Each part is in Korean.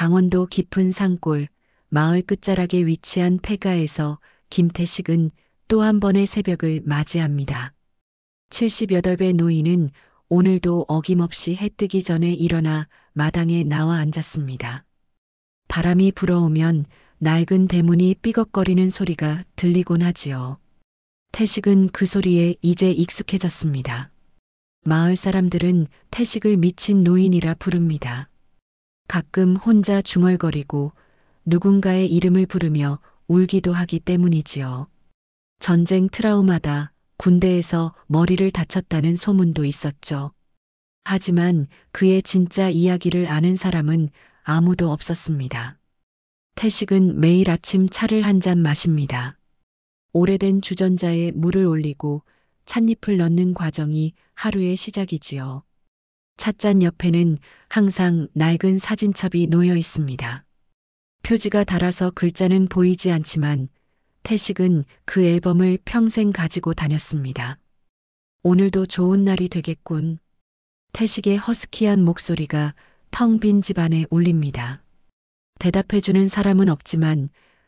강원도 깊은 산골, 마을 끝자락에 위치한 폐가에서 김태식은 또 한 번의 새벽을 맞이합니다. 78배 노인은 오늘도 어김없이 해 뜨기 전에 일어나 마당에 나와 앉았습니다. 바람이 불어오면 낡은 대문이 삐걱거리는 소리가 들리곤 하지요. 태식은 그 소리에 이제 익숙해졌습니다. 마을 사람들은 태식을 미친 노인이라 부릅니다. 가끔 혼자 중얼거리고 누군가의 이름을 부르며 울기도 하기 때문이지요. 전쟁 트라우마다 군대에서 머리를 다쳤다는 소문도 있었죠. 하지만 그의 진짜 이야기를 아는 사람은 아무도 없었습니다. 태식은 매일 아침 차를 한 잔 마십니다. 오래된 주전자에 물을 올리고 찻잎을 넣는 과정이 하루의 시작이지요. 찻잔 옆에는 항상 낡은 사진첩이 놓여 있습니다. 표지가 닳아서 글자는 보이지 않지만 태식은 그 앨범을 평생 가지고 다녔습니다. 오늘도 좋은 날이 되겠군. 태식의 허스키한 목소리가 텅 빈 집안에 울립니다. 대답해주는 사람은 없지만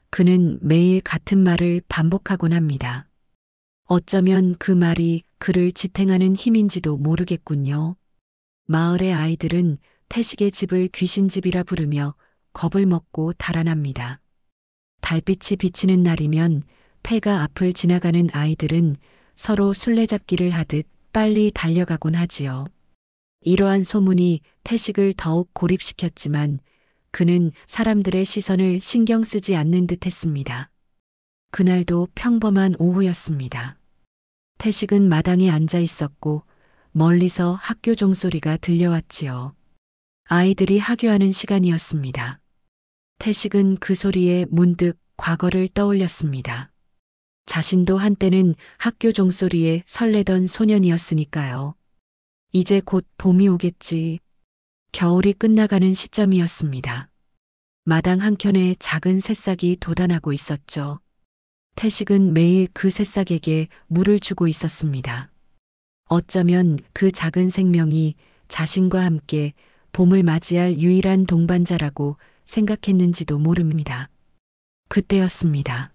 그는 매일 같은 말을 반복하곤 합니다. 어쩌면 그 말이 그를 지탱하는 힘인지도 모르겠군요. 마을의 아이들은 태식의 집을 귀신집이라 부르며 겁을 먹고 달아납니다. 달빛이 비치는 날이면 폐가 앞을 지나가는 아이들은 서로 술래잡기를 하듯 빨리 달려가곤 하지요. 이러한 소문이 태식을 더욱 고립시켰지만 그는 사람들의 시선을 신경 쓰지 않는 듯 했습니다. 그날도 평범한 오후였습니다. 태식은 마당에 앉아 있었고 멀리서 학교 종소리가 들려왔지요. 아이들이 하교하는 시간이었습니다. 태식은 그 소리에 문득 과거를 떠올렸습니다. 자신도 한때는 학교 종소리에 설레던 소년이었으니까요. 이제 곧 봄이 오겠지. 겨울이 끝나가는 시점이었습니다. 마당 한켠에 작은 새싹이 돋아나고 있었죠. 태식은 매일 그 새싹에게 물을 주고 있었습니다. 어쩌면 그 작은 생명이 자신과 함께 봄을 맞이할 유일한 동반자라고 생각했는지도 모릅니다. 그때였습니다.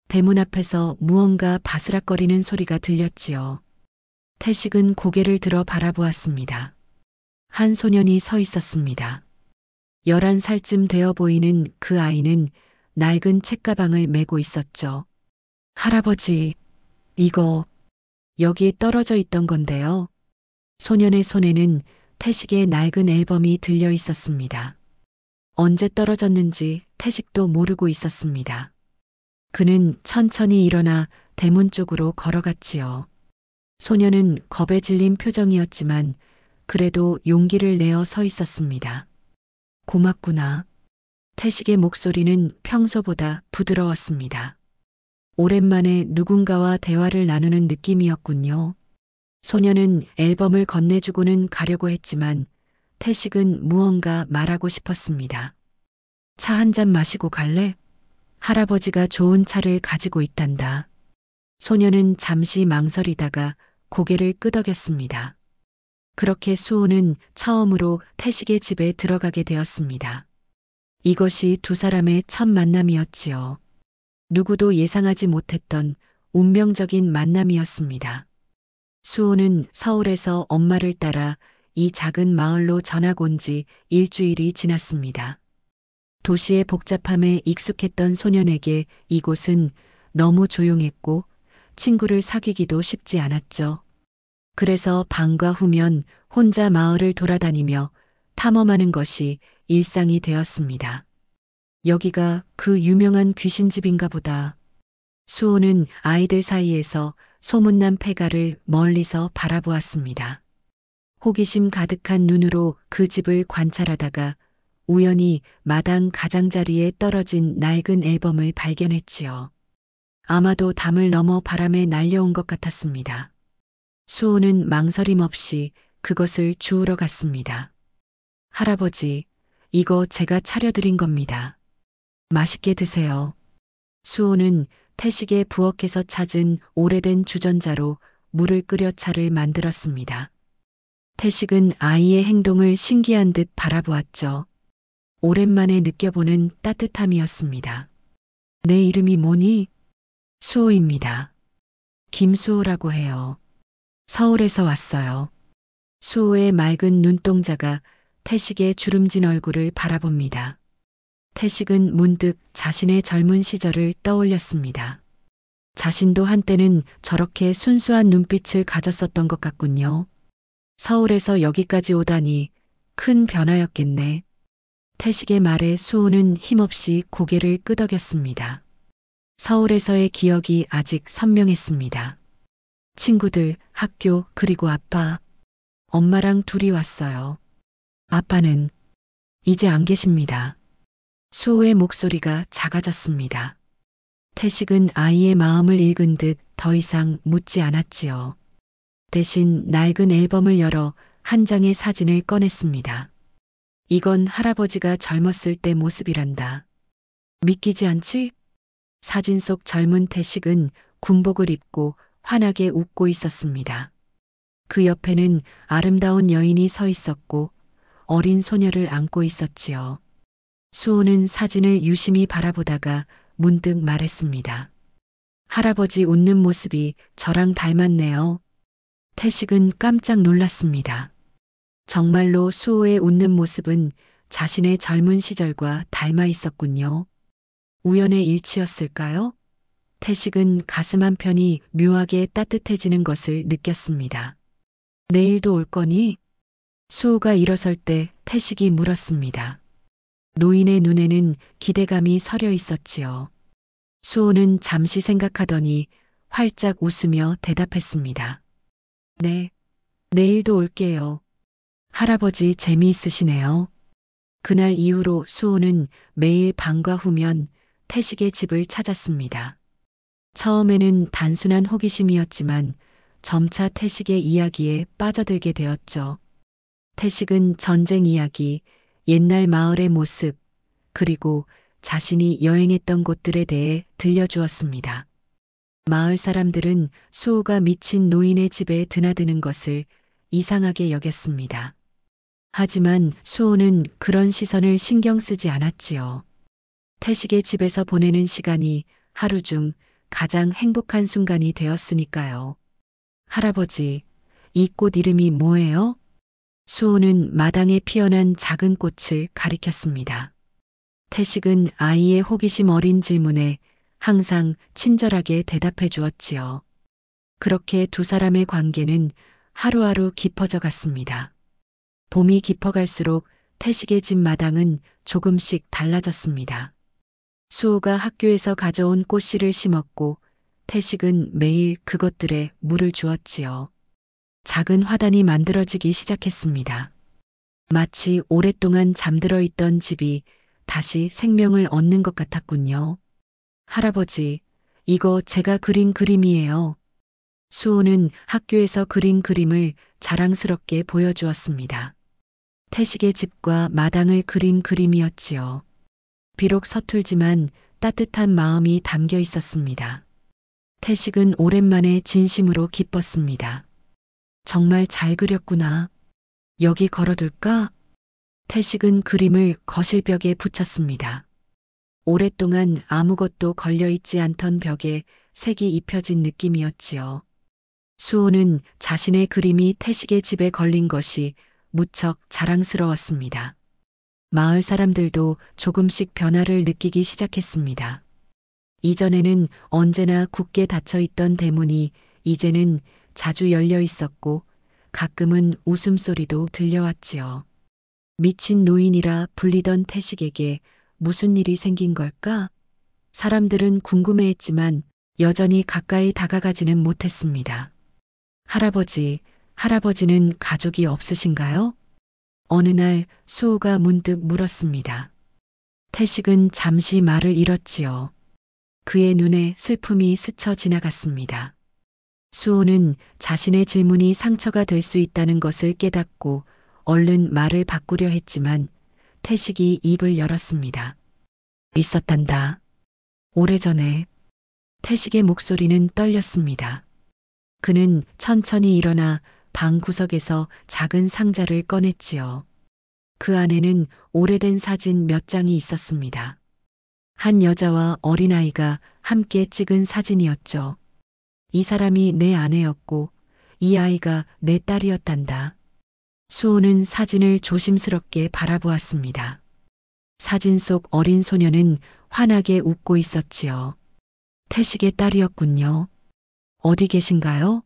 대문 앞에서 무언가 바스락거리는 소리가 들렸지요. 태식은 고개를 들어 바라보았습니다. 한 소년이 서 있었습니다. 11살쯤 되어 보이는 그 아이는 낡은 책가방을 메고 있었죠. 할아버지, 이거 여기 떨어져 있던 건데요. 소년의 손에는 태식의 낡은 앨범이 들려 있었습니다. 언제 떨어졌는지 태식도 모르고 있었습니다. 그는 천천히 일어나 대문 쪽으로 걸어갔지요. 소년은 겁에 질린 표정이었지만 그래도 용기를 내어 서 있었습니다. 고맙구나. 태식의 목소리는 평소보다 부드러웠습니다. 오랜만에 누군가와 대화를 나누는 느낌이었군요. 소년은 앨범을 건네주고는 가려고 했지만 태식은 무언가 말하고 싶었습니다. 차 한 잔 마시고 갈래? 할아버지가 좋은 차를 가지고 있단다. 소년은 잠시 망설이다가 고개를 끄덕였습니다. 그렇게 수호는 처음으로 태식의 집에 들어가게 되었습니다. 이것이 두 사람의 첫 만남이었지요. 누구도 예상하지 못했던 운명적인 만남이었습니다. 수호는 서울에서 엄마를 따라 이 작은 마을로 전학 온 지 일주일이 지났습니다. 도시의 복잡함에 익숙했던 소년에게 이곳은 너무 조용했고 친구를 사귀기도 쉽지 않았죠. 그래서 방과 후면 혼자 마을을 돌아다니며 탐험하는 것이 일상이 되었습니다. 여기가 그 유명한 귀신집인가 보다. 수호는 아이들 사이에서 소문난 폐가를 멀리서 바라보았습니다. 호기심 가득한 눈으로 그 집을 관찰하다가 우연히 마당 가장자리에 떨어진 낡은 앨범을 발견했지요. 아마도 담을 넘어 바람에 날려온 것 같았습니다. 수호는 망설임 없이 그것을 주우러 갔습니다. 할아버지, 이거 제가 차려드린 겁니다. 맛있게 드세요. 수호는 태식의 부엌에서 찾은 오래된 주전자로 물을 끓여 차를 만들었습니다. 태식은 아이의 행동을 신기한 듯 바라보았죠. 오랜만에 느껴보는 따뜻함이었습니다. 내 이름이 뭐니? 수호입니다. 김수호라고 해요. 서울에서 왔어요. 수호의 맑은 눈동자가 태식의 주름진 얼굴을 바라봅니다. 태식은 문득 자신의 젊은 시절을 떠올렸습니다. 자신도 한때는 저렇게 순수한 눈빛을 가졌었던 것 같군요. 서울에서 여기까지 오다니 큰 변화였겠네. 태식의 말에 수호는 힘없이 고개를 끄덕였습니다. 서울에서의 기억이 아직 선명했습니다. 친구들, 학교, 그리고 아빠. 엄마랑 둘이 왔어요. 아빠는 이제 안 계십니다. 수호의 목소리가 작아졌습니다. 태식은 아이의 마음을 읽은 듯 더 이상 묻지 않았지요. 대신 낡은 앨범을 열어 한 장의 사진을 꺼냈습니다. 이건 할아버지가 젊었을 때 모습이란다. 믿기지 않지? 사진 속 젊은 태식은 군복을 입고 환하게 웃고 있었습니다. 그 옆에는 아름다운 여인이 서 있었고 어린 소녀를 안고 있었지요. 수호는 사진을 유심히 바라보다가 문득 말했습니다. 할아버지 웃는 모습이 저랑 닮았네요. 태식은 깜짝 놀랐습니다. 정말로 수호의 웃는 모습은 자신의 젊은 시절과 닮아 있었군요. 우연의 일치였을까요? 태식은 가슴 한편이 묘하게 따뜻해지는 것을 느꼈습니다. 내일도 올 거니? 수호가 일어설 때 태식이 물었습니다. 노인의 눈에는 기대감이 서려 있었지요. 수호는 잠시 생각하더니 활짝 웃으며 대답했습니다. 네, 내일도 올게요. 할아버지 재미있으시네요. 그날 이후로 수호는 매일 방과 후면 태식의 집을 찾았습니다. 처음에는 단순한 호기심이었지만 점차 태식의 이야기에 빠져들게 되었죠. 태식은 전쟁 이야기, 옛날 마을의 모습, 그리고 자신이 여행했던 곳들에 대해 들려주었습니다. 마을 사람들은 수호가 미친 노인의 집에 드나드는 것을 이상하게 여겼습니다. 하지만 수호는 그런 시선을 신경 쓰지 않았지요. 태식의 집에서 보내는 시간이 하루 중 가장 행복한 순간이 되었으니까요. 할아버지, 이 꽃 이름이 뭐예요? 수호는 마당에 피어난 작은 꽃을 가리켰습니다. 태식은 아이의 호기심 어린 질문에 항상 친절하게 대답해 주었지요. 그렇게 두 사람의 관계는 하루하루 깊어져 갔습니다. 봄이 깊어갈수록 태식의 집 마당은 조금씩 달라졌습니다. 수호가 학교에서 가져온 꽃씨를 심었고 태식은 매일 그것들에 물을 주었지요. 작은 화단이 만들어지기 시작했습니다. 마치 오랫동안 잠들어 있던 집이 다시 생명을 얻는 것 같았군요. 할아버지, 이거 제가 그린 그림이에요. 수호는 학교에서 그린 그림을 자랑스럽게 보여주었습니다. 태식의 집과 마당을 그린 그림이었지요. 비록 서툴지만 따뜻한 마음이 담겨 있었습니다. 태식은 오랜만에 진심으로 기뻤습니다. 정말 잘 그렸구나. 여기 걸어둘까? 태식은 그림을 거실벽에 붙였습니다. 오랫동안 아무것도 걸려있지 않던 벽에 색이 입혀진 느낌이었지요. 수호는 자신의 그림이 태식의 집에 걸린 것이 무척 자랑스러웠습니다. 마을 사람들도 조금씩 변화를 느끼기 시작했습니다. 이전에는 언제나 굳게 닫혀있던 대문이 이제는 자주 열려 있었고 가끔은 웃음소리도 들려왔지요. 미친 노인이라 불리던 태식에게 무슨 일이 생긴 걸까? 사람들은 궁금해했지만 여전히 가까이 다가가지는 못했습니다. 할아버지, 할아버지는 가족이 없으신가요? 어느 날 수호가 문득 물었습니다. 태식은 잠시 말을 잃었지요. 그의 눈에 슬픔이 스쳐 지나갔습니다. 수호는 자신의 질문이 상처가 될 수 있다는 것을 깨닫고 얼른 말을 바꾸려 했지만 태식이 입을 열었습니다. 있었단다. 오래전에. 태식의 목소리는 떨렸습니다. 그는 천천히 일어나 방 구석에서 작은 상자를 꺼냈지요. 그 안에는 오래된 사진 몇 장이 있었습니다. 한 여자와 어린아이가 함께 찍은 사진이었죠. 이 사람이 내 아내였고 이 아이가 내 딸이었단다. 수호는 사진을 조심스럽게 바라보았습니다. 사진 속 어린 소녀는 환하게 웃고 있었지요. 태식의 딸이었군요. 어디 계신가요?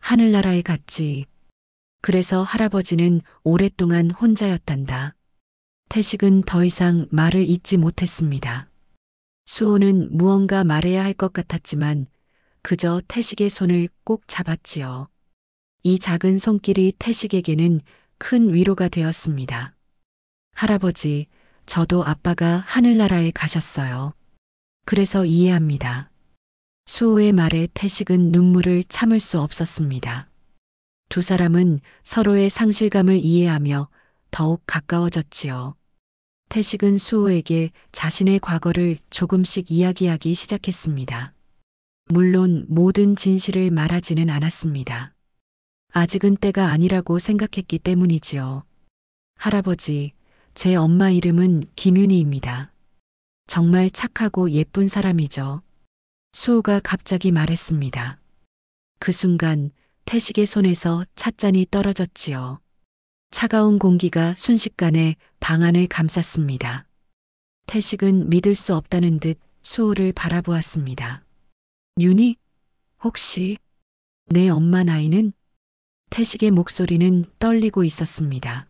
하늘나라에 갔지. 그래서 할아버지는 오랫동안 혼자였단다. 태식은 더 이상 말을 잇지 못했습니다. 수호는 무언가 말해야 할 것 같았지만 그저 태식의 손을 꼭 잡았지요. 이 작은 손길이 태식에게는 큰 위로가 되었습니다. 할아버지, 저도 아빠가 하늘나라에 가셨어요. 그래서 이해합니다. 수호의 말에 태식은 눈물을 참을 수 없었습니다. 두 사람은 서로의 상실감을 이해하며 더욱 가까워졌지요. 태식은 수호에게 자신의 과거를 조금씩 이야기하기 시작했습니다. 물론 모든 진실을 말하지는 않았습니다. 아직은 때가 아니라고 생각했기 때문이지요. 할아버지, 제 엄마 이름은 김윤희입니다. 정말 착하고 예쁜 사람이죠. 수호가 갑자기 말했습니다. 그 순간 태식의 손에서 찻잔이 떨어졌지요. 차가운 공기가 순식간에 방 안을 감쌌습니다. 태식은 믿을 수 없다는 듯 수호를 바라보았습니다. 윤희? 혹시 내 엄마 나이는? 태식의 목소리는 떨리고 있었습니다.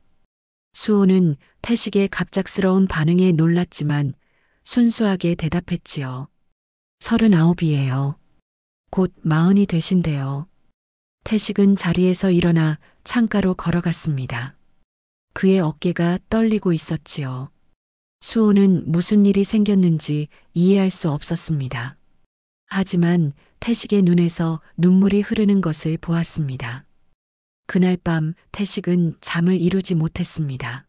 수호는 태식의 갑작스러운 반응에 놀랐지만 순수하게 대답했지요. 39이에요. 곧 40이 되신대요. 태식은 자리에서 일어나 창가로 걸어갔습니다. 그의 어깨가 떨리고 있었지요. 수호는 무슨 일이 생겼는지 이해할 수 없었습니다. 하지만 태식의 눈에서 눈물이 흐르는 것을 보았습니다. 그날 밤 태식은 잠을 이루지 못했습니다.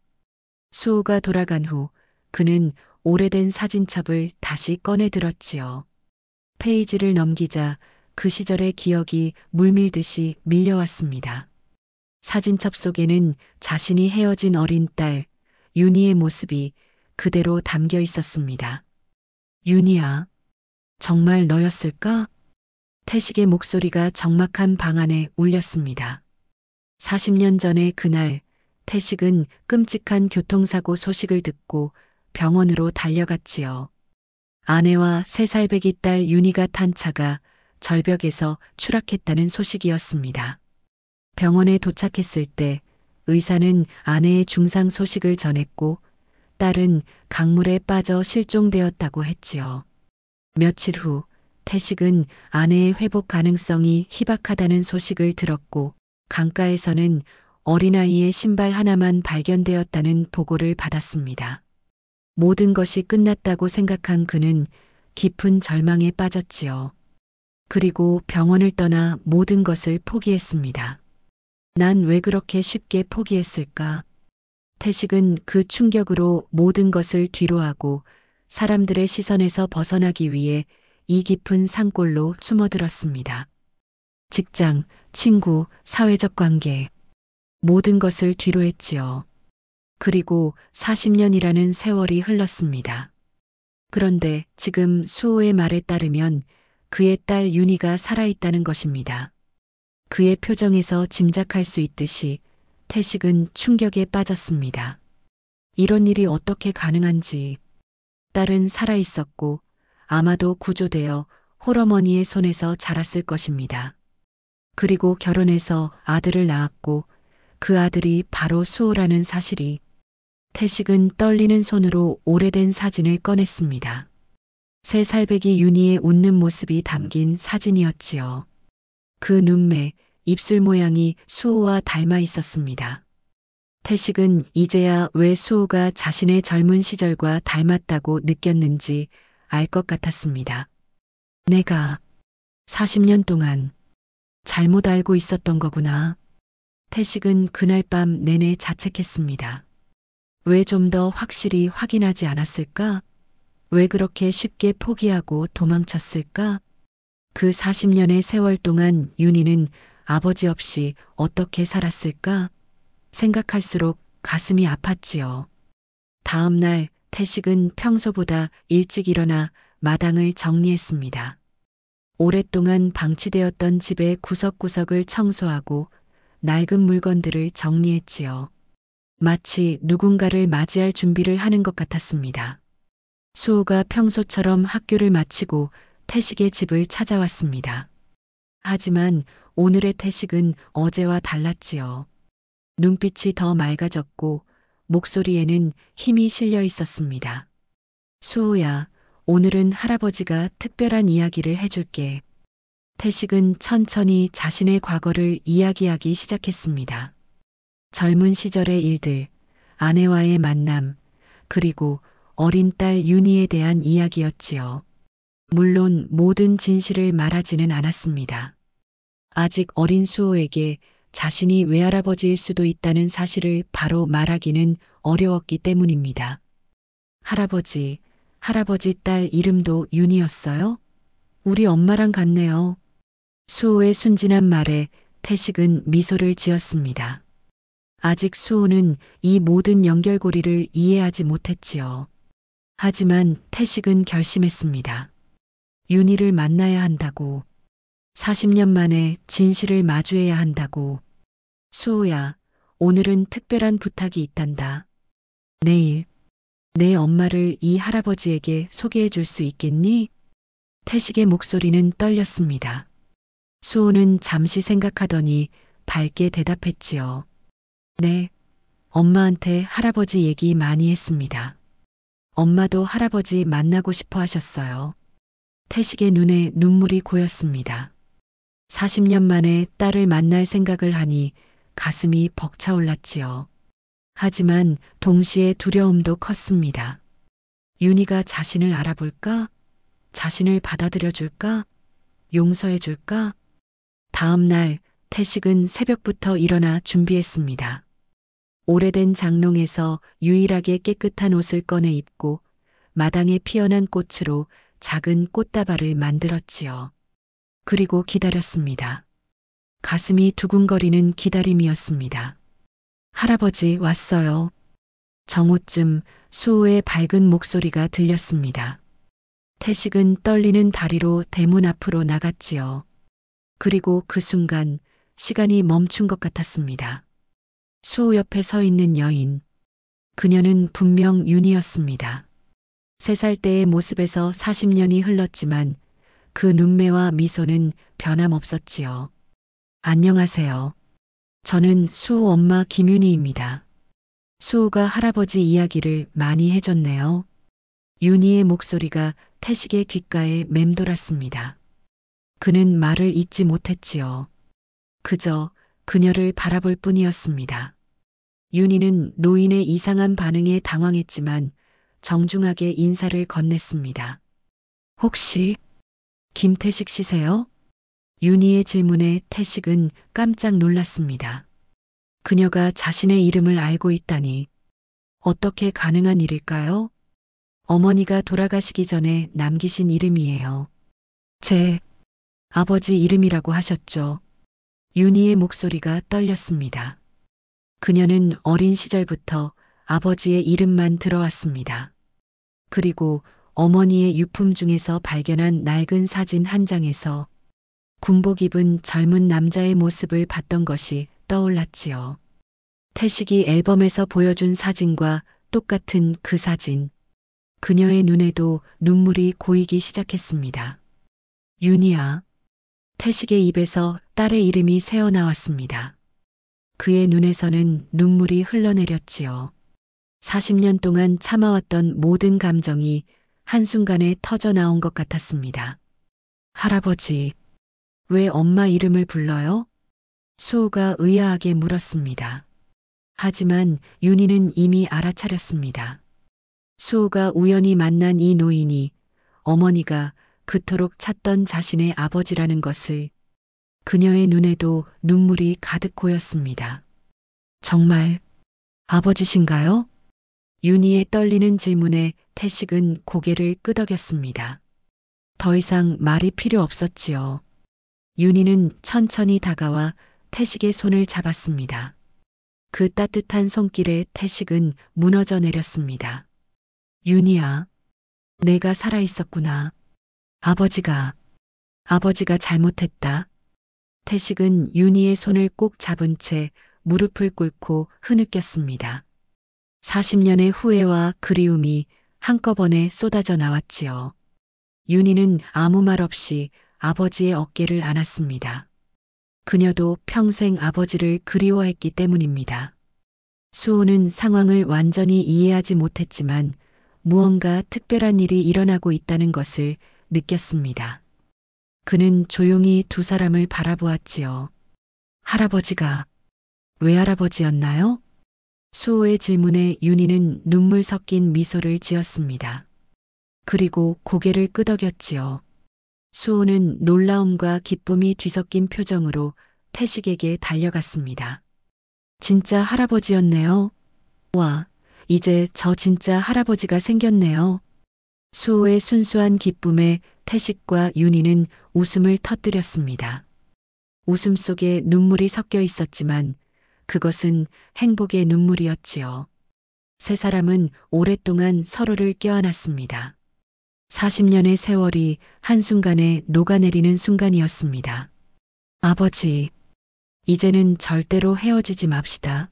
수호가 돌아간 후 그는 오래된 사진첩을 다시 꺼내 들었지요. 페이지를 넘기자 그 시절의 기억이 물밀듯이 밀려왔습니다. 사진첩 속에는 자신이 헤어진 어린 딸 윤희의 모습이 그대로 담겨 있었습니다. 윤희야, 정말 너였을까? 태식의 목소리가 적막한 방 안에 울렸습니다. 40년 전의 그날 태식은 끔찍한 교통사고 소식을 듣고 병원으로 달려갔지요. 아내와 3살배기 딸 윤희가 탄 차가 절벽에서 추락했다는 소식이었습니다. 병원에 도착했을 때 의사는 아내의 중상 소식을 전했고 딸은 강물에 빠져 실종되었다고 했지요. 며칠 후 태식은 아내의 회복 가능성이 희박하다는 소식을 들었고 강가에서는 어린아이의 신발 하나만 발견되었다는 보고를 받았습니다. 모든 것이 끝났다고 생각한 그는 깊은 절망에 빠졌지요. 그리고 병원을 떠나 모든 것을 포기했습니다. 난 왜 그렇게 쉽게 포기했을까? 태식은 그 충격으로 모든 것을 뒤로하고 사람들의 시선에서 벗어나기 위해 이 깊은 산골로 숨어들었습니다. 직장, 친구, 사회적 관계, 모든 것을 뒤로 했지요. 그리고 40년이라는 세월이 흘렀습니다. 그런데 지금 수호의 말에 따르면 그의 딸 윤희가 살아있다는 것입니다. 그의 표정에서 짐작할 수 있듯이 태식은 충격에 빠졌습니다. 이런 일이 어떻게 가능한지. 딸은 살아있었고 아마도 구조되어 홀어머니의 손에서 자랐을 것입니다. 그리고 결혼해서 아들을 낳았고 그 아들이 바로 수호라는 사실이. 태식은 떨리는 손으로 오래된 사진을 꺼냈습니다. 3살배기 윤희의 웃는 모습이 담긴 사진이었지요. 그 눈매, 입술 모양이 수호와 닮아 있었습니다. 태식은 이제야 왜 수호가 자신의 젊은 시절과 닮았다고 느꼈는지 알 것 같았습니다. 내가 40년 동안 잘못 알고 있었던 거구나. 태식은 그날 밤 내내 자책했습니다. 왜 좀 더 확실히 확인하지 않았을까? 왜 그렇게 쉽게 포기하고 도망쳤을까? 그 40년의 세월 동안 윤희는 아버지 없이 어떻게 살았을까? 생각할수록 가슴이 아팠지요. 다음 날 태식은 평소보다 일찍 일어나 마당을 정리했습니다. 오랫동안 방치되었던 집의 구석구석을 청소하고 낡은 물건들을 정리했지요. 마치 누군가를 맞이할 준비를 하는 것 같았습니다. 수호가 평소처럼 학교를 마치고 태식의 집을 찾아왔습니다. 하지만 오늘의 태식은 어제와 달랐지요. 눈빛이 더 맑아졌고 목소리에는 힘이 실려 있었습니다. 수호야, 오늘은 할아버지가 특별한 이야기를 해줄게. 태식은 천천히 자신의 과거를 이야기하기 시작했습니다. 젊은 시절의 일들, 아내와의 만남, 그리고 어린 딸 윤희에 대한 이야기였지요. 물론 모든 진실을 말하지는 않았습니다. 아직 어린 수호에게 자신이 외할아버지일 수도 있다는 사실을 바로 말하기는 어려웠기 때문입니다. 할아버지 딸 이름도 윤희였어요? 우리 엄마랑 같네요. 수호의 순진한 말에 태식은 미소를 지었습니다. 아직 수호는 이 모든 연결고리를 이해하지 못했지요. 하지만 태식은 결심했습니다. 윤희를 만나야 한다고. 40년 만에 진실을 마주해야 한다고. 수호야, 오늘은 특별한 부탁이 있단다. 내일, 내 엄마를 이 할아버지에게 소개해 줄 수 있겠니? 태식의 목소리는 떨렸습니다. 수호는 잠시 생각하더니 밝게 대답했지요. 네, 엄마한테 할아버지 얘기 많이 했습니다. 엄마도 할아버지 만나고 싶어 하셨어요. 태식의 눈에 눈물이 고였습니다. 40년 만에 딸을 만날 생각을 하니 가슴이 벅차올랐지요. 하지만 동시에 두려움도 컸습니다. 윤희가 자신을 알아볼까? 자신을 받아들여줄까? 용서해줄까? 다음 날 태식은 새벽부터 일어나 준비했습니다. 오래된 장롱에서 유일하게 깨끗한 옷을 꺼내 입고 마당에 피어난 꽃으로 작은 꽃다발을 만들었지요. 그리고 기다렸습니다. 가슴이 두근거리는 기다림이었습니다. 할아버지 왔어요. 정오쯤 수호의 밝은 목소리가 들렸습니다. 태식은 떨리는 다리로 대문 앞으로 나갔지요. 그리고 그 순간 시간이 멈춘 것 같았습니다. 수호 옆에 서 있는 여인. 그녀는 분명 윤희였습니다. 3살 때의 모습에서 40년이 흘렀지만 그 눈매와 미소는 변함없었지요. 안녕하세요. 저는 수호 엄마 김윤희입니다. 수호가 할아버지 이야기를 많이 해줬네요. 윤희의 목소리가 태식의 귓가에 맴돌았습니다. 그는 말을 잇지 못했지요. 그저 그녀를 바라볼 뿐이었습니다. 윤희는 노인의 이상한 반응에 당황했지만 정중하게 인사를 건넸습니다. 혹시 김태식 씨세요? 윤희의 질문에 태식은 깜짝 놀랐습니다. 그녀가 자신의 이름을 알고 있다니 어떻게 가능한 일일까요? 어머니가 돌아가시기 전에 남기신 이름이에요. 제 아버지 이름이라고 하셨죠. 윤희의 목소리가 떨렸습니다. 그녀는 어린 시절부터 아버지의 이름만 들어왔습니다. 그리고 어머니의 유품 중에서 발견한 낡은 사진 한 장에서 군복 입은 젊은 남자의 모습을 봤던 것이 떠올랐지요. 태식이 앨범에서 보여준 사진과 똑같은 그 사진. 그녀의 눈에도 눈물이 고이기 시작했습니다. 윤희야. 태식의 입에서 딸의 이름이 새어나왔습니다. 그의 눈에서는 눈물이 흘러내렸지요. 40년 동안 참아왔던 모든 감정이 한순간에 터져 나온 것 같았습니다. 할아버지, 왜 엄마 이름을 불러요? 수호가 의아하게 물었습니다. 하지만 윤희는 이미 알아차렸습니다. 수호가 우연히 만난 이 노인이 어머니가 그토록 찾던 자신의 아버지라는 것을. 그녀의 눈에도 눈물이 가득 고였습니다. 정말 아버지신가요? 윤희의 떨리는 질문에 태식은 고개를 끄덕였습니다. 더 이상 말이 필요 없었지요. 윤희는 천천히 다가와 태식의 손을 잡았습니다. 그 따뜻한 손길에 태식은 무너져 내렸습니다. 윤희야, 내가 살아있었구나. 아버지가 잘못했다. 태식은 윤희의 손을 꼭 잡은 채 무릎을 꿇고 흐느꼈습니다. 40년의 후회와 그리움이 한꺼번에 쏟아져 나왔지요. 윤희는 아무 말 없이 아버지의 어깨를 안았습니다. 그녀도 평생 아버지를 그리워했기 때문입니다. 수호는 상황을 완전히 이해하지 못했지만 무언가 특별한 일이 일어나고 있다는 것을 느꼈습니다. 그는 조용히 두 사람을 바라보았지요. 할아버지가 외할아버지였나요? 수호의 질문에 윤희는 눈물 섞인 미소를 지었습니다. 그리고 고개를 끄덕였지요. 수호는 놀라움과 기쁨이 뒤섞인 표정으로 태식에게 달려갔습니다. 진짜 할아버지였네요. 와, 이제 저 진짜 할아버지가 생겼네요. 수호의 순수한 기쁨에 태식과 윤희는 웃음을 터뜨렸습니다. 웃음 속에 눈물이 섞여 있었지만 그것은 행복의 눈물이었지요. 세 사람은 오랫동안 서로를 껴안았습니다. 40년의 세월이 한순간에 녹아내리는 순간이었습니다. 아버지, 이제는 절대로 헤어지지 맙시다.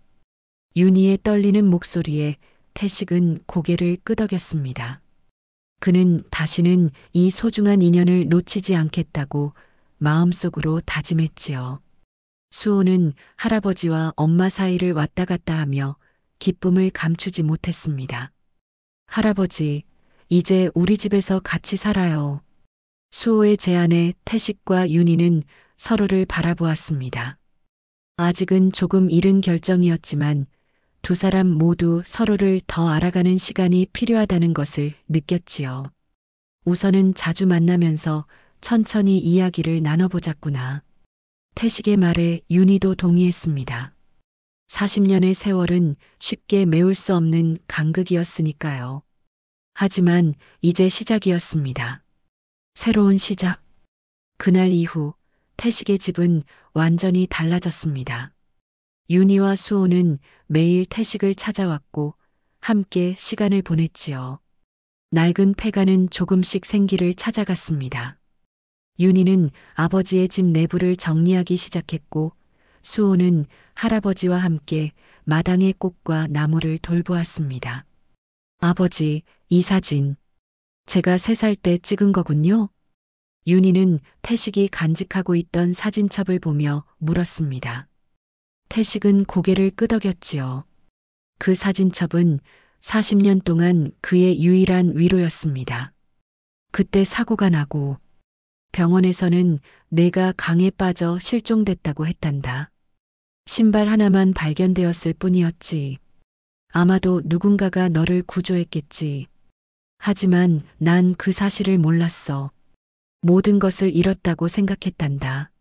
윤희의 떨리는 목소리에 태식은 고개를 끄덕였습니다. 그는 다시는 이 소중한 인연을 놓치지 않겠다고 마음속으로 다짐했지요. 수호는 할아버지와 엄마 사이를 왔다 갔다 하며 기쁨을 감추지 못했습니다. 할아버지, 이제 우리 집에서 같이 살아요. 수호의 제안에 태식과 윤희는 서로를 바라보았습니다. 아직은 조금 이른 결정이었지만 두 사람 모두 서로를 더 알아가는 시간이 필요하다는 것을 느꼈지요. 우선은 자주 만나면서 천천히 이야기를 나눠보자꾸나. 태식의 말에 윤희도 동의했습니다. 40년의 세월은 쉽게 메울 수 없는 간극이었으니까요. 하지만 이제 시작이었습니다. 새로운 시작. 그날 이후 태식의 집은 완전히 달라졌습니다. 윤희와 수호는 매일 태식을 찾아왔고 함께 시간을 보냈지요. 낡은 폐가는 조금씩 생기를 찾아갔습니다. 윤희는 아버지의 집 내부를 정리하기 시작했고 수호는 할아버지와 함께 마당의 꽃과 나무를 돌보았습니다. 아버지, 이 사진 제가 3살 때 찍은 거군요. 윤희는 태식이 간직하고 있던 사진첩을 보며 물었습니다. 태식은 고개를 끄덕였지요. 그 사진첩은 40년 동안 그의 유일한 위로였습니다. 그때 사고가 나고 병원에서는 내가 강에 빠져 실종됐다고 했단다. 신발 하나만 발견되었을 뿐이었지. 아마도 누군가가 너를 구조했겠지. 하지만 난 그 사실을 몰랐어. 모든 것을 잃었다고 생각했단다.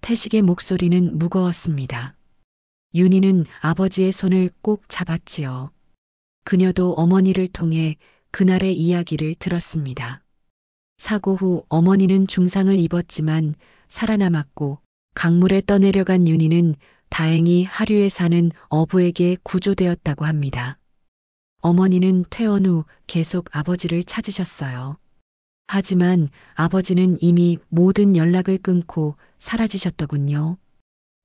태식의 목소리는 무거웠습니다. 윤희는 아버지의 손을 꼭 잡았지요. 그녀도 어머니를 통해 그날의 이야기를 들었습니다. 사고 후 어머니는 중상을 입었지만 살아남았고 강물에 떠내려간 윤희는 다행히 하류에 사는 어부에게 구조되었다고 합니다. 어머니는 퇴원 후 계속 아버지를 찾으셨어요. 하지만 아버지는 이미 모든 연락을 끊고 사라지셨더군요.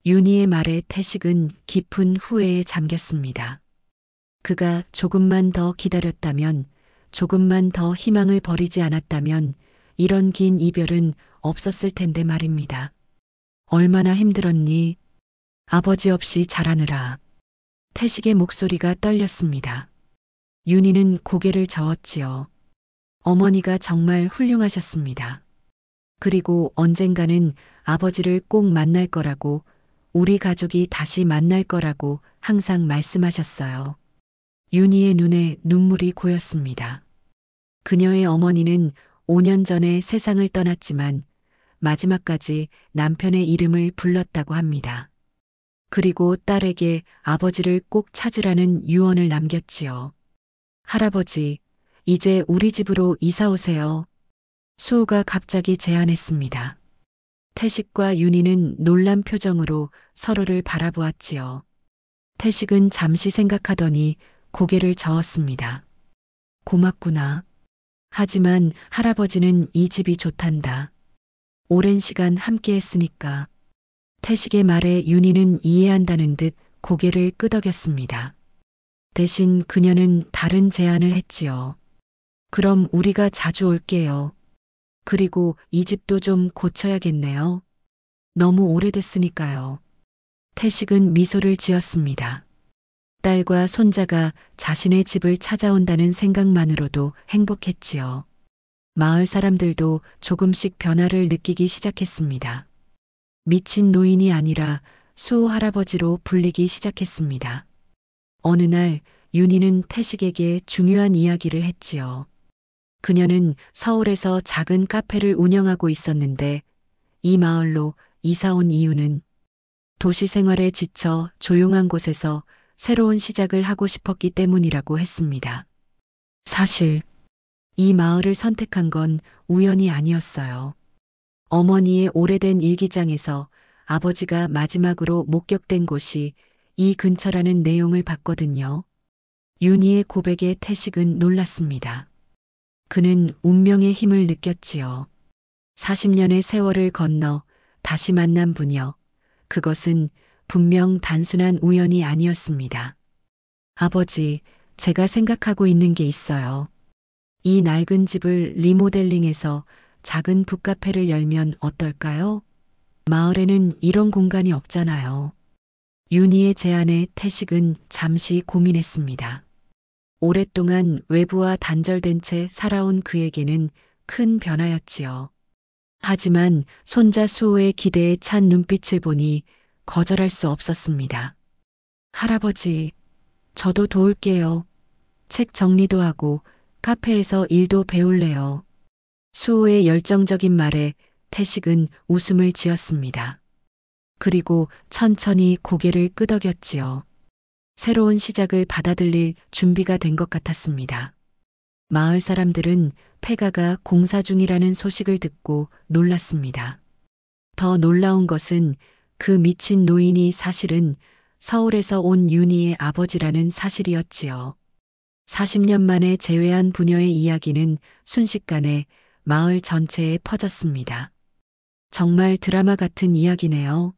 윤희의 말에 태식은 깊은 후회에 잠겼습니다. 그가 조금만 더 기다렸다면, 조금만 더 희망을 버리지 않았다면 이런 긴 이별은 없었을 텐데 말입니다. 얼마나 힘들었니? 아버지 없이 자라느라. 태식의 목소리가 떨렸습니다. 윤희는 고개를 저었지요. 어머니가 정말 훌륭하셨습니다. 그리고 언젠가는 아버지를 꼭 만날 거라고, 우리 가족이 다시 만날 거라고 항상 말씀하셨어요. 윤희의 눈에 눈물이 고였습니다. 그녀의 어머니는 5년 전에 세상을 떠났지만 마지막까지 남편의 이름을 불렀다고 합니다. 그리고 딸에게 아버지를 꼭 찾으라는 유언을 남겼지요. 할아버지, 이제 우리 집으로 이사 오세요. 수호가 갑자기 제안했습니다. 태식과 윤희는 놀란 표정으로 서로를 바라보았지요. 태식은 잠시 생각하더니 고개를 저었습니다. 고맙구나. 하지만 할아버지는 이 집이 좋단다. 오랜 시간 함께 했으니까. 태식의 말에 윤희는 이해한다는 듯 고개를 끄덕였습니다. 대신 그녀는 다른 제안을 했지요. 그럼 우리가 자주 올게요. 그리고 이 집도 좀 고쳐야겠네요. 너무 오래됐으니까요. 태식은 미소를 지었습니다. 딸과 손자가 자신의 집을 찾아온다는 생각만으로도 행복했지요. 마을 사람들도 조금씩 변화를 느끼기 시작했습니다. 미친 노인이 아니라 수호 할아버지로 불리기 시작했습니다. 어느 날 윤희는 태식에게 중요한 이야기를 했지요. 그녀는 서울에서 작은 카페를 운영하고 있었는데 이 마을로 이사 온 이유는 도시 생활에 지쳐 조용한 곳에서 새로운 시작을 하고 싶었기 때문이라고 했습니다. 사실 이 마을을 선택한 건 우연이 아니었어요. 어머니의 오래된 일기장에서 아버지가 마지막으로 목격된 곳이 이 근처라는 내용을 봤거든요. 윤희의 고백에 태식은 놀랐습니다. 그는 운명의 힘을 느꼈지요. 40년의 세월을 건너 다시 만난 부녀. 그것은 분명 단순한 우연이 아니었습니다. 아버지, 제가 생각하고 있는 게 있어요. 이 낡은 집을 리모델링해서 작은 북카페를 열면 어떨까요? 마을에는 이런 공간이 없잖아요. 윤희의 제안에 태식은 잠시 고민했습니다. 오랫동안 외부와 단절된 채 살아온 그에게는 큰 변화였지요. 하지만 손자 수호의 기대에 찬 눈빛을 보니 거절할 수 없었습니다. 할아버지, 저도 도울게요. 책 정리도 하고 카페에서 일도 배울래요. 수호의 열정적인 말에 태식은 웃음을 지었습니다. 그리고 천천히 고개를 끄덕였지요. 새로운 시작을 받아들일 준비가 된 것 같았습니다. 마을 사람들은 폐가가 공사 중이라는 소식을 듣고 놀랐습니다. 더 놀라운 것은 그 미친 노인이 사실은 서울에서 온 윤희의 아버지라는 사실이었지요. 40년 만에 재회한 부녀의 이야기는 순식간에 마을 전체에 퍼졌습니다. 정말 드라마 같은 이야기네요.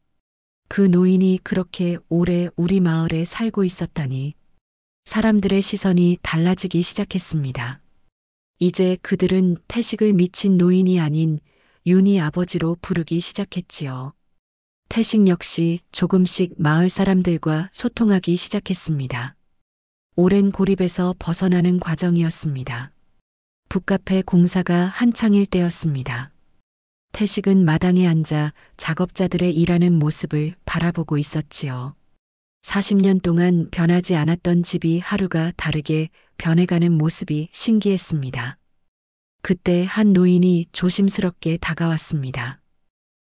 그 노인이 그렇게 오래 우리 마을에 살고 있었다니. 사람들의 시선이 달라지기 시작했습니다. 이제 그들은 태식을 미친 노인이 아닌 윤희 아버지로 부르기 시작했지요. 태식 역시 조금씩 마을 사람들과 소통하기 시작했습니다. 오랜 고립에서 벗어나는 과정이었습니다. 북카페 공사가 한창일 때였습니다. 태식은 마당에 앉아 작업자들의 일하는 모습을 바라보고 있었지요. 40년 동안 변하지 않았던 집이 하루가 다르게 변해가는 모습이 신기했습니다. 그때 한 노인이 조심스럽게 다가왔습니다.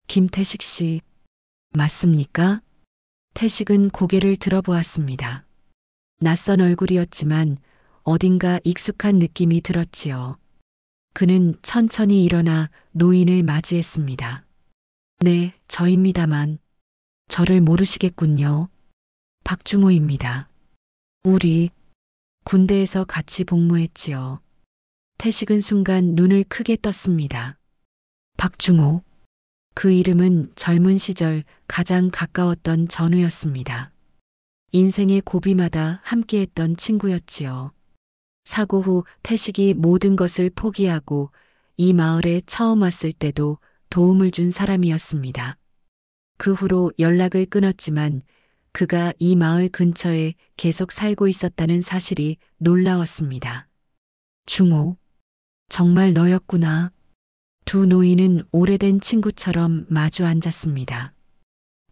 김태식 씨, 맞습니까? 태식은 고개를 들어보았습니다. 낯선 얼굴이었지만 어딘가 익숙한 느낌이 들었지요. 그는 천천히 일어나 노인을 맞이했습니다. 네, 저입니다만 저를 모르시겠군요. 박중호입니다. 우리 군대에서 같이 복무했지요. 태식은 순간 눈을 크게 떴습니다. 박중호. 그 이름은 젊은 시절 가장 가까웠던 전우였습니다. 인생의 고비마다 함께했던 친구였지요. 사고 후 태식이 모든 것을 포기하고 이 마을에 처음 왔을 때도 도움을 준 사람이었습니다. 그 후로 연락을 끊었지만 그가 이 마을 근처에 계속 살고 있었다는 사실이 놀라웠습니다. 중호, 정말 너였구나. 두 노인은 오래된 친구처럼 마주 앉았습니다.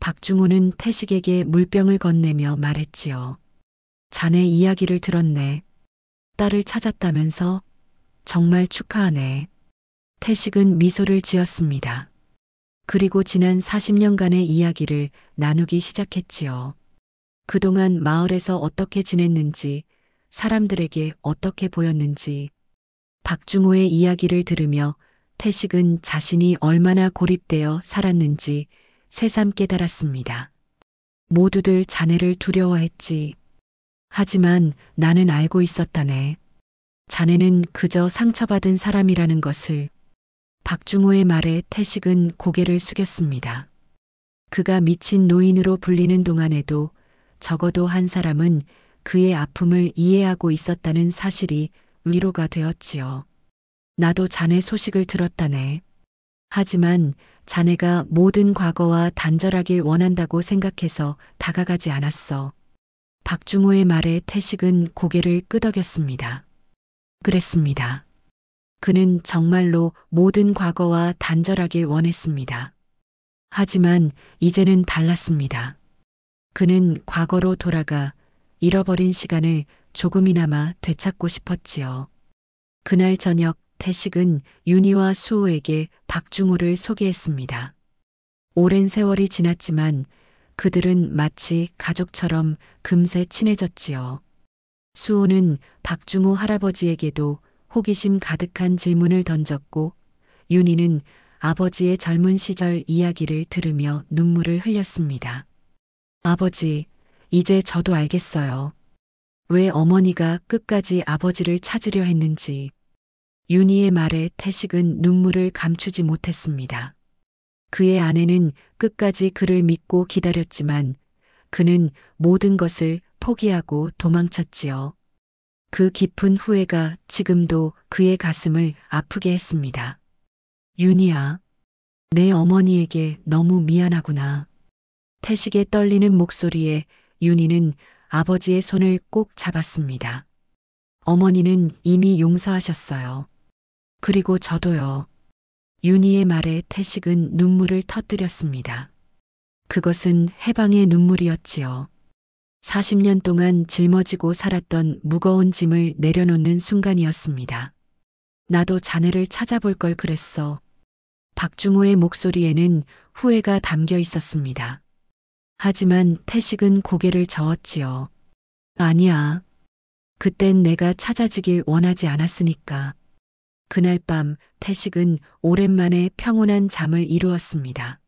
박중호는 태식에게 물병을 건네며 말했지요. 자네 이야기를 들었네. 딸을 찾았다면서? 정말 축하하네. 태식은 미소를 지었습니다. 그리고 지난 40년간의 이야기를 나누기 시작했지요. 그동안 마을에서 어떻게 지냈는지, 사람들에게 어떻게 보였는지. 박중호의 이야기를 들으며 태식은 자신이 얼마나 고립되어 살았는지 새삼 깨달았습니다. 모두들 자네를 두려워했지. 하지만 나는 알고 있었다네. 자네는 그저 상처받은 사람이라는 것을. 박중호의 말에 태식은 고개를 숙였습니다. 그가 미친 노인으로 불리는 동안에도 적어도 한 사람은 그의 아픔을 이해하고 있었다는 사실이 위로가 되었지요. 나도 자네 소식을 들었다네. 하지만 자네가 모든 과거와 단절하길 원한다고 생각해서 다가가지 않았어. 박중호의 말에 태식은 고개를 끄덕였습니다. 그랬습니다. 그는 정말로 모든 과거와 단절하길 원했습니다. 하지만 이제는 달랐습니다. 그는 과거로 돌아가 잃어버린 시간을 조금이나마 되찾고 싶었지요. 그날 저녁 태식은 윤희와 수호에게 박중호를 소개했습니다. 오랜 세월이 지났지만 그들은 마치 가족처럼 금세 친해졌지요. 수호는 박중호 할아버지에게도 호기심 가득한 질문을 던졌고 윤희는 아버지의 젊은 시절 이야기를 들으며 눈물을 흘렸습니다. 아버지, 이제 저도 알겠어요. 왜 어머니가 끝까지 아버지를 찾으려 했는지. 윤희의 말에 태식은 눈물을 감추지 못했습니다. 그의 아내는 끝까지 그를 믿고 기다렸지만 그는 모든 것을 포기하고 도망쳤지요. 그 깊은 후회가 지금도 그의 가슴을 아프게 했습니다. 윤희야, 내 어머니에게 너무 미안하구나. 태식의 떨리는 목소리에 윤희는 아버지의 손을 꼭 잡았습니다. 어머니는 이미 용서하셨어요. 그리고 저도요. 윤희의 말에 태식은 눈물을 터뜨렸습니다. 그것은 해방의 눈물이었지요. 40년 동안 짊어지고 살았던 무거운 짐을 내려놓는 순간이었습니다. 나도 자네를 찾아볼 걸 그랬어. 박중호의 목소리에는 후회가 담겨 있었습니다. 하지만 태식은 고개를 저었지요. 아니야. 그땐 내가 찾아지길 원하지 않았으니까. 그날 밤 태식은 오랜만에 평온한 잠을 이루었습니다.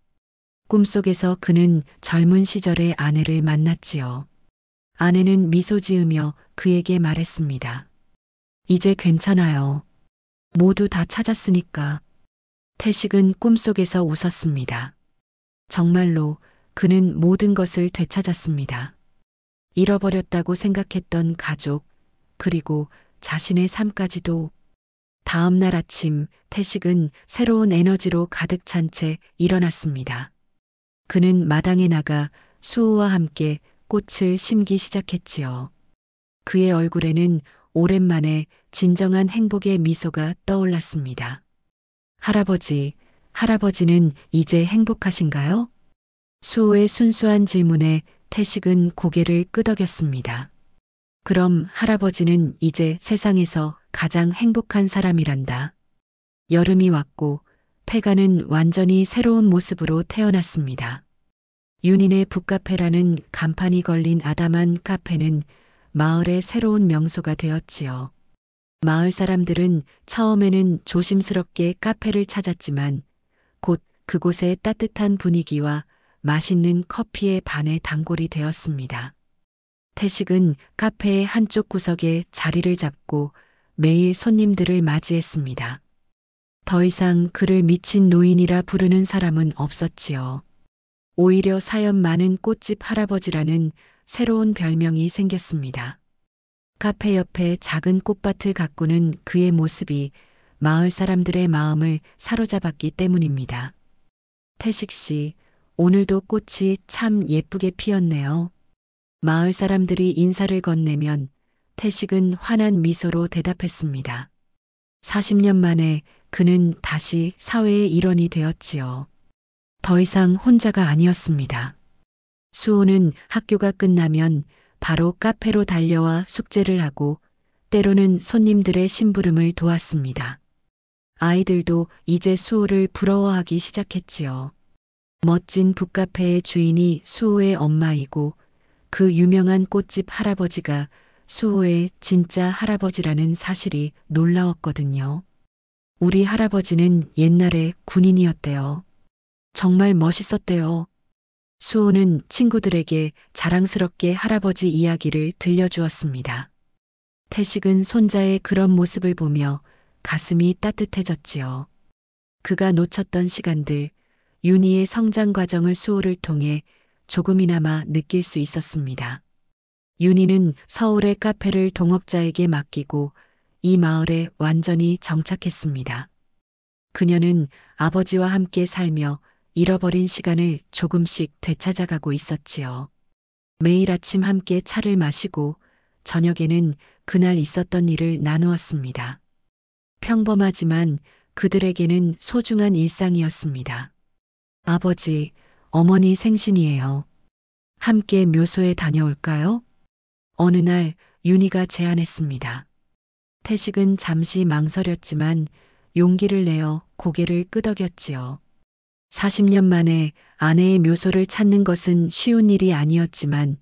꿈속에서 그는 젊은 시절의 아내를 만났지요. 아내는 미소 지으며 그에게 말했습니다. 이제 괜찮아요. 모두 다 찾았으니까. 태식은 꿈속에서 웃었습니다. 정말로 그는 모든 것을 되찾았습니다. 잃어버렸다고 생각했던 가족, 그리고 자신의 삶까지도. 다음 날 아침 태식은 새로운 에너지로 가득 찬 채 일어났습니다. 그는 마당에 나가 수호와 함께 꽃을 심기 시작했지요. 그의 얼굴에는 오랜만에 진정한 행복의 미소가 떠올랐습니다. 할아버지, 할아버지는 이제 행복하신가요? 수호의 순수한 질문에 태식은 고개를 끄덕였습니다. 그럼 할아버지는 이제 세상에서 가장 행복한 사람이란다. 여름이 왔고 폐가는 완전히 새로운 모습으로 태어났습니다. 윤인의 북카페라는 간판이 걸린 아담한 카페는 마을의 새로운 명소가 되었지요. 마을 사람들은 처음에는 조심스럽게 카페를 찾았지만 곧 그곳의 따뜻한 분위기와 맛있는 커피에 반해 단골이 되었습니다. 태식은 카페의 한쪽 구석에 자리를 잡고 매일 손님들을 맞이했습니다. 더 이상 그를 미친 노인이라 부르는 사람은 없었지요. 오히려 사연 많은 꽃집 할아버지라는 새로운 별명이 생겼습니다. 카페 옆에 작은 꽃밭을 가꾸는 그의 모습이 마을 사람들의 마음을 사로잡았기 때문입니다. 태식 씨, 오늘도 꽃이 참 예쁘게 피었네요. 마을 사람들이 인사를 건네면 태식은 환한 미소로 대답했습니다. 40년 만에 그는 다시 사회의 일원이 되었지요. 더 이상 혼자가 아니었습니다. 수호는 학교가 끝나면 바로 카페로 달려와 숙제를 하고 때로는 손님들의 심부름을 도왔습니다. 아이들도 이제 수호를 부러워하기 시작했지요. 멋진 북카페의 주인이 수호의 엄마이고 그 유명한 꽃집 할아버지가 수호의 진짜 할아버지라는 사실이 놀라웠거든요. 우리 할아버지는 옛날에 군인이었대요. 정말 멋있었대요. 수호는 친구들에게 자랑스럽게 할아버지 이야기를 들려주었습니다. 태식은 손자의 그런 모습을 보며 가슴이 따뜻해졌지요. 그가 놓쳤던 시간들, 윤희의 성장 과정을 수호를 통해 조금이나마 느낄 수 있었습니다. 윤희는 서울의 카페를 동업자에게 맡기고 이 마을에 완전히 정착했습니다. 그녀는 아버지와 함께 살며 잃어버린 시간을 조금씩 되찾아가고 있었지요. 매일 아침 함께 차를 마시고 저녁에는 그날 있었던 일을 나누었습니다. 평범하지만 그들에게는 소중한 일상이었습니다. 아버지, 어머니 생신이에요. 함께 묘소에 다녀올까요? 어느 날 윤희가 제안했습니다. 태식은 잠시 망설였지만 용기를 내어 고개를 끄덕였지요. 40년 만에 아내의 묘소를 찾는 것은 쉬운 일이 아니었지만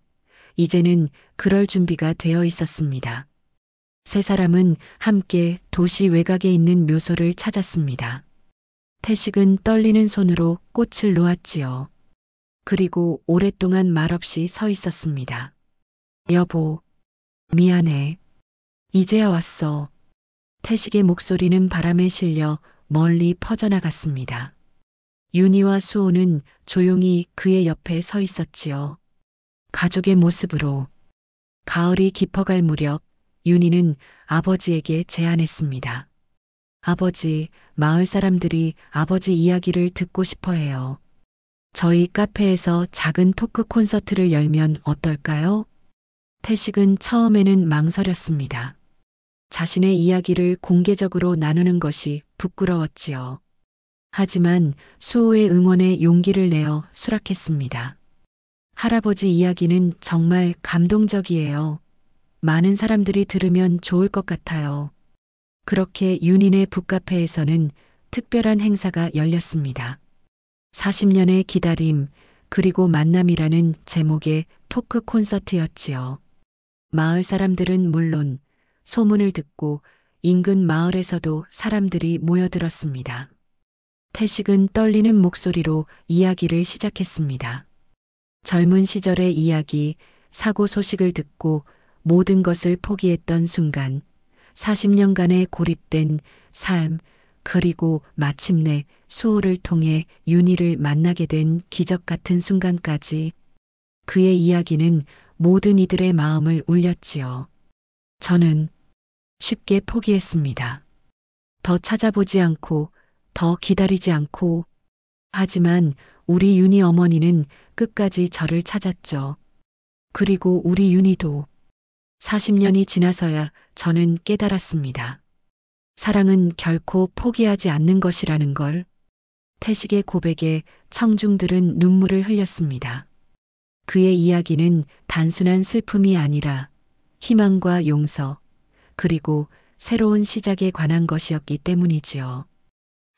이제는 그럴 준비가 되어 있었습니다. 세 사람은 함께 도시 외곽에 있는 묘소를 찾았습니다. 태식은 떨리는 손으로 꽃을 놓았지요. 그리고 오랫동안 말없이 서 있었습니다. 여보, 미안해. 이제야 왔어. 태식의 목소리는 바람에 실려 멀리 퍼져나갔습니다. 윤희와 수호는 조용히 그의 옆에 서 있었지요. 가족의 모습으로. 가을이 깊어갈 무렵 윤희는 아버지에게 제안했습니다. 아버지, 마을 사람들이 아버지 이야기를 듣고 싶어 해요. 저희 카페에서 작은 토크 콘서트를 열면 어떨까요? 태식은 처음에는 망설였습니다. 자신의 이야기를 공개적으로 나누는 것이 부끄러웠지요. 하지만 수호의 응원에 용기를 내어 수락했습니다. 할아버지 이야기는 정말 감동적이에요. 많은 사람들이 들으면 좋을 것 같아요. 그렇게 윤희네 북카페에서는 특별한 행사가 열렸습니다. 40년의 기다림, 그리고 만남이라는 제목의 토크 콘서트였지요. 마을 사람들은 물론 소문을 듣고 인근 마을에서도 사람들이 모여들었습니다. 태식은 떨리는 목소리로 이야기를 시작했습니다. 젊은 시절의 이야기, 사고 소식을 듣고 모든 것을 포기했던 순간, 40년간의 고립된 삶, 그리고 마침내 수호를 통해 윤희를 만나게 된 기적 같은 순간까지 그의 이야기는 모든 이들의 마음을 울렸지요. 저는 쉽게 포기했습니다. 더 찾아보지 않고, 더 기다리지 않고, 하지만 우리 윤희 어머니는 끝까지 저를 찾았죠. 그리고 우리 윤희도 40년이 지나서야 저는 깨달았습니다. 사랑은 결코 포기하지 않는 것이라는 걸. 태식의 고백에 청중들은 눈물을 흘렸습니다. 그의 이야기는 단순한 슬픔이 아니라 희망과 용서, 그리고 새로운 시작에 관한 것이었기 때문이지요.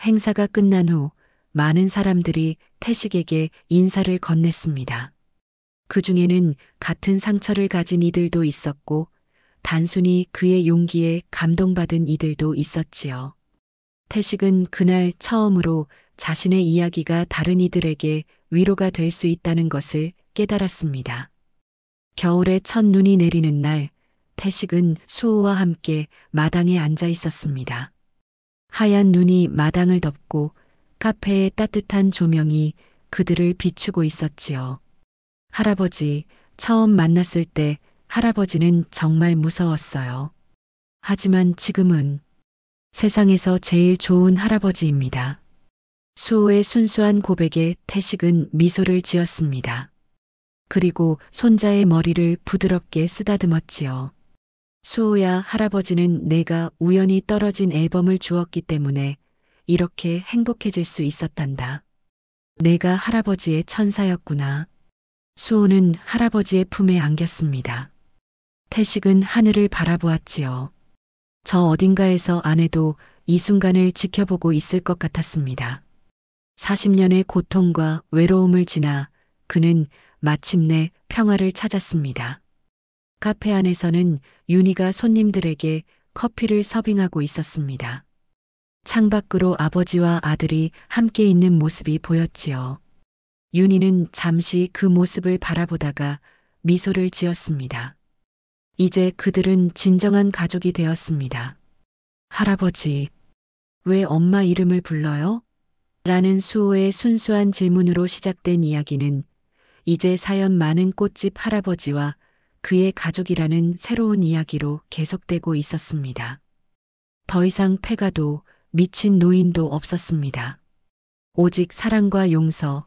행사가 끝난 후 많은 사람들이 태식에게 인사를 건넸습니다. 그 중에는 같은 상처를 가진 이들도 있었고, 단순히 그의 용기에 감동받은 이들도 있었지요. 태식은 그날 처음으로 자신의 이야기가 다른 이들에게 위로가 될 수 있다는 것을 깨달았습니다. 겨울에 첫 눈이 내리는 날, 태식은 수호와 함께 마당에 앉아 있었습니다. 하얀 눈이 마당을 덮고 카페의 따뜻한 조명이 그들을 비추고 있었지요. 할아버지, 처음 만났을 때 할아버지는 정말 무서웠어요. 하지만 지금은 세상에서 제일 좋은 할아버지입니다. 수호의 순수한 고백에 태식은 미소를 지었습니다. 그리고 손자의 머리를 부드럽게 쓰다듬었지요. 수호야, 할아버지는 내가 우연히 떨어진 앨범을 주었기 때문에 이렇게 행복해질 수 있었단다. 내가 할아버지의 천사였구나. 수호는 할아버지의 품에 안겼습니다. 태식은 하늘을 바라보았지요. 저 어딘가에서 아내도 이 순간을 지켜보고 있을 것 같았습니다. 40년의 고통과 외로움을 지나 그는 마침내 평화를 찾았습니다. 카페 안에서는 윤희가 손님들에게 커피를 서빙하고 있었습니다. 창밖으로 아버지와 아들이 함께 있는 모습이 보였지요. 윤희는 잠시 그 모습을 바라보다가 미소를 지었습니다. 이제 그들은 진정한 가족이 되었습니다. 할아버지, 왜 엄마 이름을 불러요? 라는 수호의 순수한 질문으로 시작된 이야기는 이제 사연 많은 꽃집 할아버지와 그의 가족이라는 새로운 이야기로 계속되고 있었습니다. 더 이상 패가도 미친 노인도 없었습니다. 오직 사랑과 용서,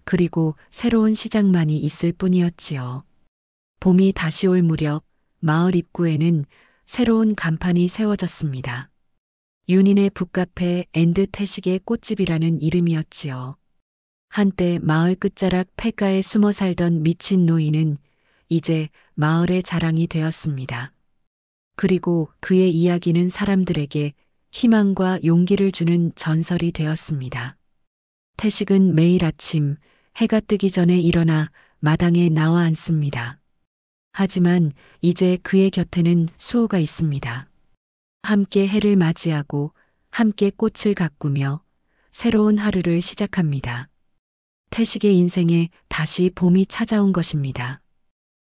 그리고 새로운 시작만이 있을 뿐이었지요. 봄이 다시 올 무렵 마을 입구에는 새로운 간판이 세워졌습니다. 윤인의 북카페 앤드 태식의 꽃집이라는 이름이었지요. 한때 마을 끝자락 폐가에 숨어 살던 미친 노인은 이제 마을의 자랑이 되었습니다. 그리고 그의 이야기는 사람들에게 희망과 용기를 주는 전설이 되었습니다. 태식은 매일 아침 해가 뜨기 전에 일어나 마당에 나와 앉습니다. 하지만 이제 그의 곁에는 수호가 있습니다. 함께 해를 맞이하고 함께 꽃을 가꾸며 새로운 하루를 시작합니다. 태식의 인생에 다시 봄이 찾아온 것입니다.